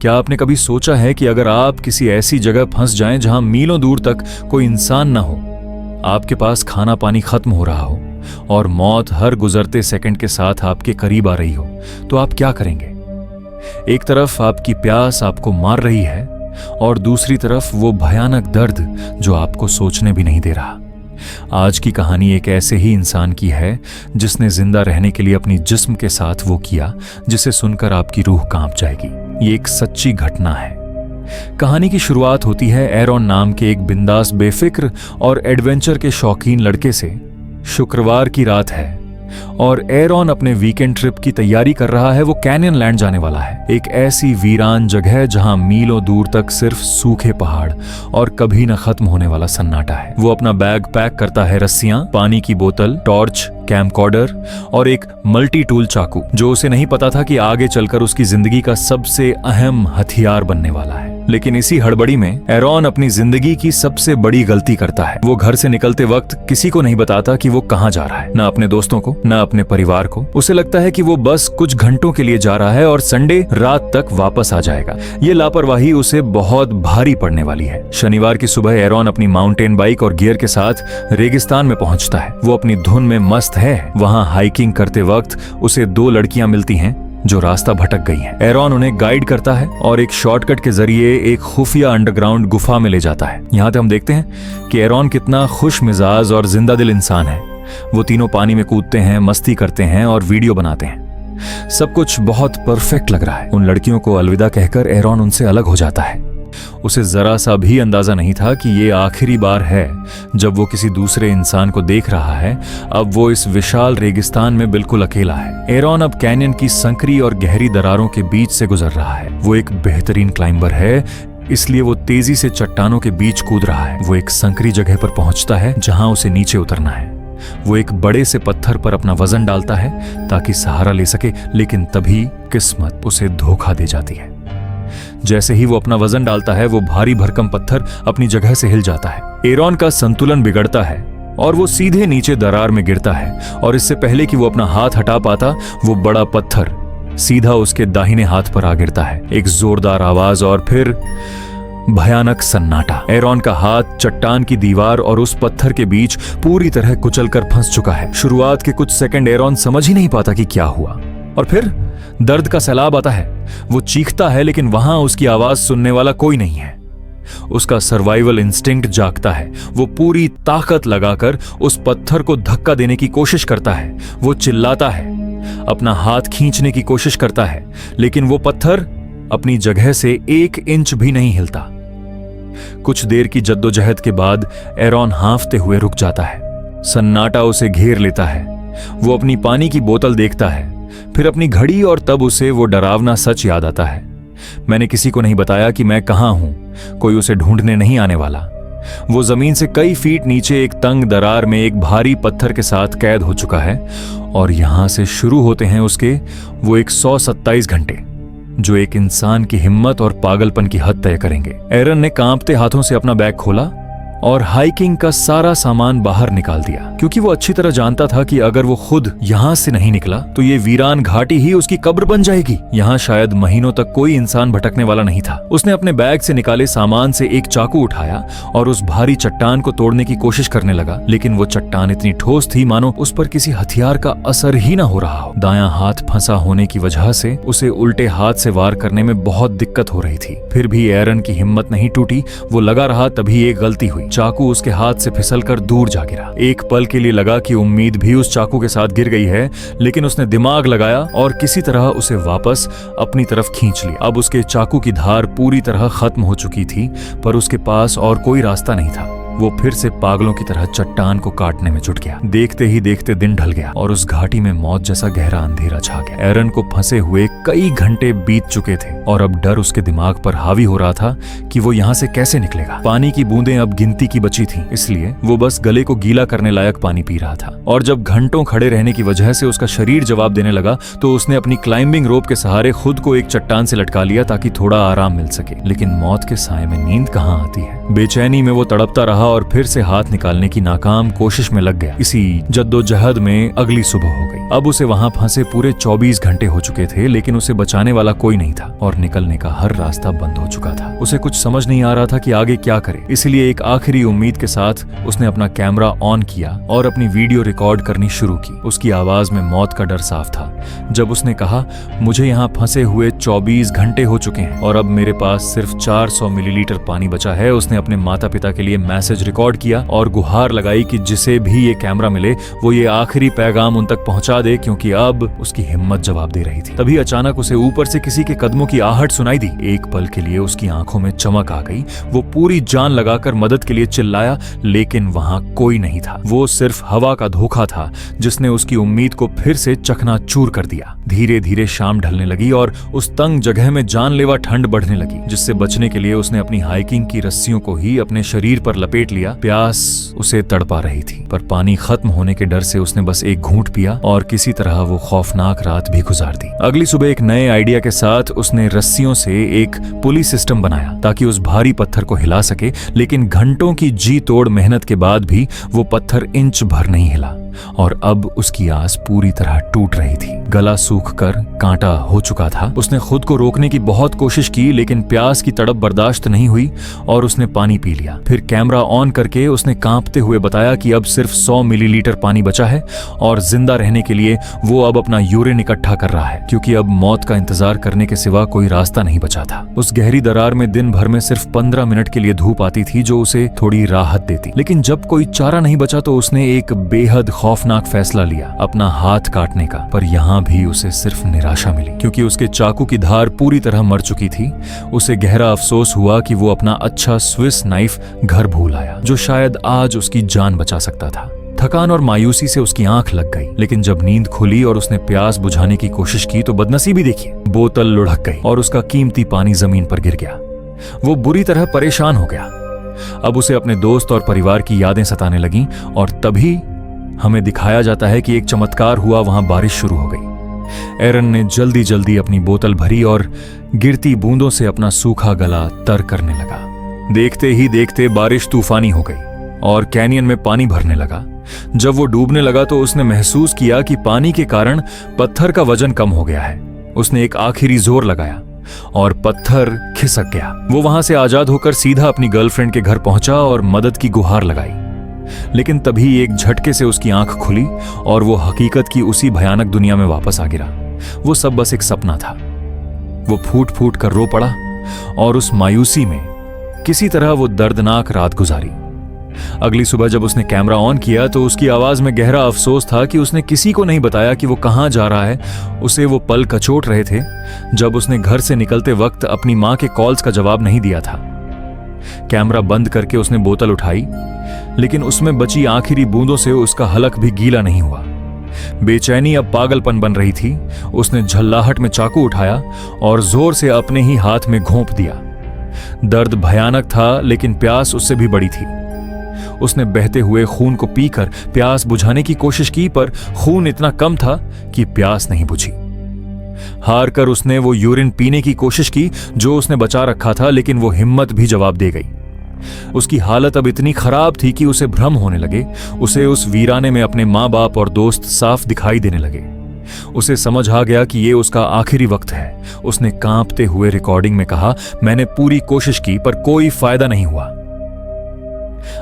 क्या आपने कभी सोचा है कि अगर आप किसी ऐसी जगह फंस जाएं जहां मीलों दूर तक कोई इंसान ना हो, आपके पास खाना पानी खत्म हो रहा हो और मौत हर गुजरते सेकंड के साथ आपके करीब आ रही हो, तो आप क्या करेंगे? एक तरफ आपकी प्यास आपको मार रही है और दूसरी तरफ वो भयानक दर्द जो आपको सोचने भी नहीं दे रहा। आज की कहानी एक ऐसे ही इंसान की है जिसने जिंदा रहने के लिए अपनी जिस्म के साथ वो किया जिसे सुनकर आपकी रूह कांप जाएगी। ये एक सच्ची घटना है। कहानी की शुरुआत होती है एरॉन नाम के एक बिंदास, बेफिक्र और एडवेंचर के शौकीन लड़के से। शुक्रवार की रात है और एरॉन अपने वीकेंड ट्रिप की तैयारी कर रहा है। वो कैनियन लैंड जाने वाला है, एक ऐसी वीरान जगह जहां मीलों दूर तक सिर्फ सूखे पहाड़ और कभी न खत्म होने वाला सन्नाटा है। वो अपना बैग पैक करता है, रस्सियां, पानी की बोतल, टॉर्च, कैमकॉर्डर और एक मल्टी टूल चाकू, जो उसे नहीं पता था कि आगे चलकर उसकी जिंदगी का सबसे अहम हथियार बनने वाला है। लेकिन इसी हड़बड़ी में एरॉन अपनी जिंदगी की सबसे बड़ी गलती करता है। वो घर से निकलते वक्त किसी को नहीं बताता कि वो कहां जा रहा है, ना अपने दोस्तों को, ना अपने परिवार को। उसे लगता है कि वो बस कुछ घंटों के लिए जा रहा है और संडे रात तक वापस आ जाएगा। ये लापरवाही उसे बहुत भारी पड़ने वाली है। शनिवार की सुबह एरॉन अपनी माउंटेन बाइक और गियर के साथ रेगिस्तान में पहुंचता है। वो अपनी धुन में मस्त है। वहां हाइकिंग करते वक्त उसे 2 लड़कियां मिलती हैं जो रास्ता भटक गई हैं। एरॉन उन्हें गाइड करता है और एक शॉर्टकट के जरिए एक खुफिया अंडरग्राउंड गुफा में ले जाता है। यहाँ से हम देखते हैं कि एरॉन कितना खुश मिजाज और जिंदा दिल इंसान है। वो तीनों पानी में कूदते हैं, मस्ती करते हैं और वीडियो बनाते हैं। सब कुछ बहुत परफेक्ट लग रहा है। उन लड़कियों को अलविदा कहकर एरॉन उनसे अलग हो जाता है। उसे जरा सा भी अंदाजा नहीं था कि ये आखिरी बार है जब वो किसी दूसरे इंसान को देख रहा है। अब वो इस विशाल रेगिस्तान में बिल्कुल अकेला है। एरॉन अब कैनियन की संकरी और गहरी दरारों के बीच से गुजर रहा है। वो एक बेहतरीन क्लाइंबर है, इसलिए वो तेजी से चट्टानों के बीच कूद रहा है। वो एक संकरी जगह पर पहुंचता है जहां उसे नीचे उतरना है। वो एक बड़े से पत्थर पर अपना वजन डालता है ताकि सहारा ले सके, लेकिन तभी किस्मत उसे धोखा दे जाती है। जैसे ही वो अपना वजन डालता है, वो भारी भरकम पत्थर अपनी जगह से हिल जाता है। एरॉन का संतुलन बिगड़ता है और वो सीधे नीचे दरार में गिरता है और इससे पहले कि वो अपना हाथ हटा पाता, वो बड़ा पत्थर सीधा उसके दाहिने हाथ पर आ गिरता है। एक जोरदार आवाज और फिर भयानक सन्नाटा। एरॉन का हाथ चट्टान की दीवार और उस पत्थर के बीच पूरी तरह कुचलकर फंस चुका है। शुरुआत के कुछ सेकंड एरॉन समझ ही नहीं पाता कि क्या हुआ और फिर दर्द का सैलाब आता है। वो चीखता है लेकिन वहां उसकी आवाज सुनने वाला कोई नहीं है। उसका सर्वाइवल इंस्टिंक्ट जागता है। वो पूरी ताकत लगाकर उस पत्थर को धक्का देने की कोशिश करता है। वो चिल्लाता है, अपना हाथ खींचने की कोशिश करता है, लेकिन वो पत्थर अपनी जगह से 1 इंच भी नहीं हिलता। कुछ देर की जद्दोजहद के बाद एरॉन हांफते हुए रुक जाता है। सन्नाटा उसे घेर लेता है। वो अपनी पानी की बोतल देखता है, फिर अपनी घड़ी और तब उसे वो डरावना सच याद आता है। मैंने किसी को नहीं बताया कि मैं कहां हूं। कोई उसे ढूंढने नहीं आने वाला। वो जमीन से कई फीट नीचे एक तंग दरार में एक भारी पत्थर के साथ कैद हो चुका है और यहां से शुरू होते हैं उसके वो 127 घंटे, जो एक इंसान की हिम्मत और पागलपन की हद तय करेंगे। एरन ने कांपते हाथों से अपना बैग खोला और हाइकिंग का सारा सामान बाहर निकाल दिया, क्योंकि वो अच्छी तरह जानता था कि अगर वो खुद यहां से नहीं निकला तो ये वीरान घाटी ही उसकी कब्र बन जाएगी। यहां शायद महीनों तक कोई इंसान भटकने वाला नहीं था। उसने अपने बैग से निकाले सामान से एक चाकू उठाया और उस भारी चट्टान को तोड़ने की कोशिश करने लगा, लेकिन वो चट्टान इतनी ठोस थी मानो उस पर किसी हथियार का असर ही ना हो रहा हो। दायां हाथ फंसा होने की वजह से उसे उल्टे हाथ से वार करने में बहुत दिक्कत हो रही थी। फिर भी एरन की हिम्मत नहीं टूटी। वो लगा रहा, तभी एक गलती हुई। चाकू उसके हाथ से फिसलकर दूर जा गिरा। एक पल के लिए लगा कि उम्मीद भी उस चाकू के साथ गिर गई है, लेकिन उसने दिमाग लगाया और किसी तरह उसे वापस अपनी तरफ खींच लिया। अब उसके चाकू की धार पूरी तरह खत्म हो चुकी थी, पर उसके पास और कोई रास्ता नहीं था। वो फिर से पागलों की तरह चट्टान को काटने में जुट गया। देखते ही देखते दिन ढल गया और उस घाटी में मौत जैसा गहरा अंधेरा छा गया। एरन को फंसे हुए कई घंटे बीत चुके थे और अब डर उसके दिमाग पर हावी हो रहा था कि वो यहाँ से कैसे निकलेगा। पानी की बूंदें अब गिनती की बची थी, इसलिए वो बस गले को गीला करने लायक पानी पी रहा था। और जब घंटों खड़े रहने की वजह से उसका शरीर जवाब देने लगा, तो उसने अपनी क्लाइंबिंग रोप के सहारे खुद को एक चट्टान से लटका लिया ताकि थोड़ा आराम मिल सके। लेकिन मौत के साए में नींद कहाँ आती है। बेचैनी में वो तड़पता रहा और फिर से हाथ निकालने की नाकाम कोशिश में लग गया। इसी जद्दोजहद में अगली सुबह हो गई। अब उसे वहां फंसे पूरे 24 घंटे हो चुके थे, लेकिन उसे बचाने वाला कोई नहीं था और निकलने का हर रास्ता बंद हो चुका था। उसे कुछ समझ नहीं आ रहा था कि आगे क्या करे। इसलिए एक आखिरी उम्मीद के साथ उसने अपना कैमरा ऑन किया और अपनी वीडियो रिकॉर्ड करनी शुरू की। उसकी आवाज में मौत का डर साफ था जब उसने कहा, मुझे यहाँ फंसे हुए 24 घंटे हो चुके हैं और अब मेरे पास सिर्फ 400 मिलीलीटर पानी बचा है। उसने अपने माता पिता के लिए मैसेज रिकॉर्ड किया और गुहार लगाई कि जिसे भी ये कैमरा मिले वो ये आखिरी पैगाम उन तक पहुंचा दे, क्योंकि अब उसकी हिम्मत जवाब दे रही थी। तभी अचानक उसे ऊपर से किसी के कदमों की आहट सुनाई दी। एक पल के लिए उसकी आंखों में चमक आ गई। वो पूरी जान लगाकर मदद के लिए चिल्लाया, लेकिन वहां कोई नहीं था। वो सिर्फ हवा का धोखा था जिसने उसकी उम्मीद को फिर से चकनाचूर कर दिया। धीरे धीरे शाम ढलने लगी और उस तंग जगह में जानलेवा ठंड बढ़ने लगी, जिससे बचने के लिए उसने अपनी हाइकिंग की रस्सियों को ही अपने शरीर पर लपेट लिया। प्यास उसे तड़पा रही थी, पर पानी खत्म होने के डर से उसने बस एक घूंट पिया और किसी तरह वो खौफनाक रात भी गुजार दी। अगली सुबह एक नए आइडिया के साथ उसने रस्सियों से एक पुली सिस्टम बनाया ताकि उस भारी पत्थर को हिला सके, लेकिन घंटों की जी तोड़ मेहनत के बाद भी वो पत्थर इंच भर नहीं हिला और अब उसकी आस पूरी तरह टूट रही थी। गला सूख कर कांटा हो चुका था। उसने खुद को रोकने की बहुत कोशिश की, लेकिन प्यास की तड़प बर्दाश्त नहीं हुई और उसने पानी पी लिया। फिर कैमरा ऑन करके उसने कांपते हुए बताया कि अब सिर्फ 100 मिलीलीटर पानी बचा है और जिंदा रहने के लिए वो अब अपना यूरिन इकट्ठा कर रहा है, क्योंकि अब मौत का इंतजार करने के सिवा कोई रास्ता नहीं बचा था। उस गहरी दरार में दिन भर में सिर्फ 15 मिनट के लिए धूप आती थी, जो उसे थोड़ी राहत देती। लेकिन जब कोई चारा नहीं बचा तो उसने एक बेहद खौफनाक फैसला लिया, अपना हाथ काटने का। पर यहाँ भी उसे सिर्फ निराशा मिली, क्योंकि उसके चाकू की धार पूरी तरह मर चुकी थी। उसे गहरा अफसोस हुआ कि वो अपना अच्छा स्विस नाइफ घर भूल आया, जो शायद आज उसकी जान बचा सकता था। थकान और मायूसी से उसकी आंख लग गई, लेकिन जब नींद खुली और उसने प्यास बुझाने की कोशिश की तो बदनसीबी देखिए, बोतल लुढ़क गई और उसका कीमती पानी जमीन पर गिर गया। वो बुरी तरह परेशान हो गया। अब उसे अपने दोस्त और परिवार की यादें सताने लगीं और तभी हमें दिखाया जाता है कि एक चमत्कार हुआ। वहां बारिश शुरू हो गई। एरन ने जल्दी जल्दी अपनी बोतल भरी और गिरती बूंदों से अपना सूखा गला तर करने लगा। देखते ही देखते बारिश तूफानी हो गई और कैनियन में पानी भरने लगा। जब वो डूबने लगा तो उसने महसूस किया कि पानी के कारण पत्थर का वजन कम हो गया है। उसने एक आखिरी जोर लगाया और पत्थर खिसक गया। वो वहां से आजाद होकर सीधा अपनी गर्लफ्रेंड के घर पहुंचा और मदद की गुहार लगाई। लेकिन तभी एक झटके से उसकी आंख खुली और वो हकीकत की उसी भयानक दुनिया में वापस आ गिरा। वो सब बस एक सपना था। वो फूट फूट कर रो पड़ा और उस मायूसी में किसी तरह वो दर्दनाक रात गुजारी। अगली सुबह जब उसने कैमरा ऑन किया तो उसकी आवाज में गहरा अफसोस था कि उसने किसी को नहीं बताया कि वो कहां जा रहा है। उसे वो पल कचोट रहे थे जब उसने घर से निकलते वक्त अपनी मां के कॉल्स का जवाब नहीं दिया था। कैमरा बंद करके उसने बोतल उठाई, लेकिन उसमें बची आखिरी बूंदों से उसका हलक भी गीला नहीं हुआ। बेचैनी अब पागलपन बन रही थी। उसने झल्लाहट में चाकू उठाया और जोर से अपने ही हाथ में घोंप दिया। दर्द भयानक था, लेकिन प्यास उससे भी बड़ी थी। उसने बहते हुए खून को पीकर प्यास बुझाने की कोशिश की, पर खून इतना कम था कि प्यास नहीं बुझी। हार कर उसने वो यूरिन पीने की कोशिश की जो उसने बचा रखा था, लेकिन वो हिम्मत भी जवाब दे गई। उसकी हालत अब इतनी खराब थी कि उसे भ्रम होने लगे। उसे उस वीराने में अपने माँ बाप और दोस्त साफ दिखाई देने लगे। उसे समझ आ गया कि ये उसका आखिरी वक्त है। उसने कांपते हुए रिकॉर्डिंग में कहा, मैंने पूरी कोशिश की पर कोई फायदा नहीं हुआ।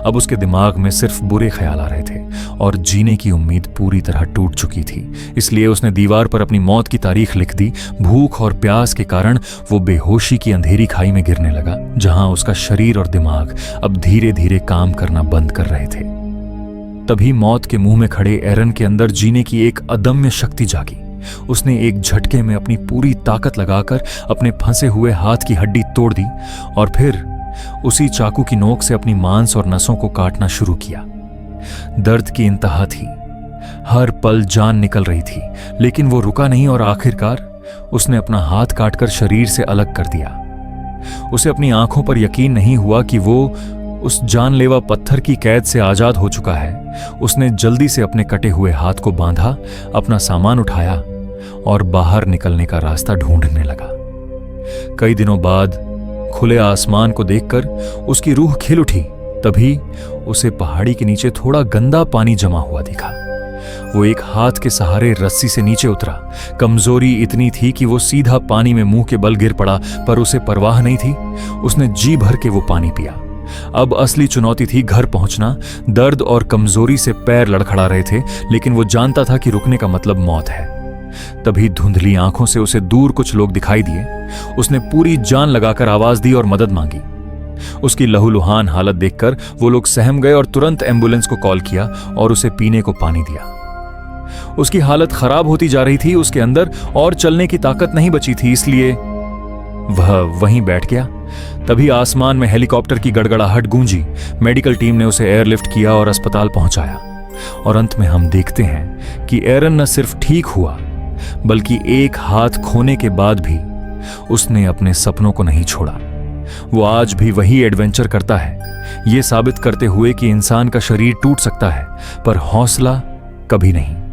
अब उसके दिमाग में सिर्फ बुरे ख्याल आ रहे थे और जीने की उम्मीद पूरी तरह टूट चुकी थी। इसलिए उसने दीवार पर अपनी मौत की तारीख लिख दी। भूख और प्यास के कारण वो बेहोशी की अंधेरी खाई में गिरने लगा, जहां उसका शरीर और दिमाग अब धीरे धीरे काम करना बंद कर रहे थे। तभी मौत के मुंह में खड़े एरन के अंदर जीने की एक अदम्य शक्ति जागी। उसने एक झटके में अपनी पूरी ताकत लगाकर अपने फंसे हुए हाथ की हड्डी तोड़ दी और फिर उसी चाकू की नोक से अपनी मांस और नसों को काटना शुरू किया। दर्द की इंतहा थी। हर पल जान निकल रही थी, लेकिन वो रुका नहीं और आखिरकार उसने अपना हाथ काटकर शरीर से अलग कर दिया। उसे अपनी आंखों पर यकीन नहीं हुआ कि वो उस जानलेवा पत्थर की कैद से आजाद हो चुका है। उसने जल्दी से अपने कटे हुए हाथ को बांधा, अपना सामान उठाया और बाहर निकलने का रास्ता ढूंढने लगा। कई दिनों बाद खुले आसमान को देखकर उसकी रूह खिल उठी। तभी उसे पहाड़ी के नीचे थोड़ा गंदा पानी जमा हुआ दिखा। वो एक हाथ के सहारे रस्सी से नीचे उतरा। कमजोरी इतनी थी कि वो सीधा पानी में मुंह के बल गिर पड़ा, पर उसे परवाह नहीं थी। उसने जी भर के वो पानी पिया। अब असली चुनौती थी घर पहुंचना। दर्द और कमजोरी से पैर लड़खड़ा रहे थे, लेकिन वो जानता था कि रुकने का मतलब मौत है। तभी धुंधली आंखों से उसे दूर कुछ लोग दिखाई दिए। उसने पूरी जान लगाकर आवाज दी और मदद मांगी। उसकी लहूलुहान हालत देखकर वो लोग सहम गए और तुरंत एम्बुलेंस को कॉल किया और उसे पीने को पानी दिया। उसकी हालत खराब होती जा रही थी, उसके अंदर और चलने की ताकत नहीं बची थी, इसलिए वह वहीं बैठ गया। तभी आसमान में हेलीकॉप्टर की गड़गड़ाहट गूंजी। मेडिकल टीम ने उसे एयरलिफ्ट किया और अस्पताल पहुंचाया। और अंत में हम देखते हैं कि एरन न सिर्फ ठीक हुआ, बल्कि एक हाथ खोने के बाद भी उसने अपने सपनों को नहीं छोड़ा। वो आज भी वही एडवेंचर करता है, ये साबित करते हुए कि इंसान का शरीर टूट सकता है, पर हौसला कभी नहीं।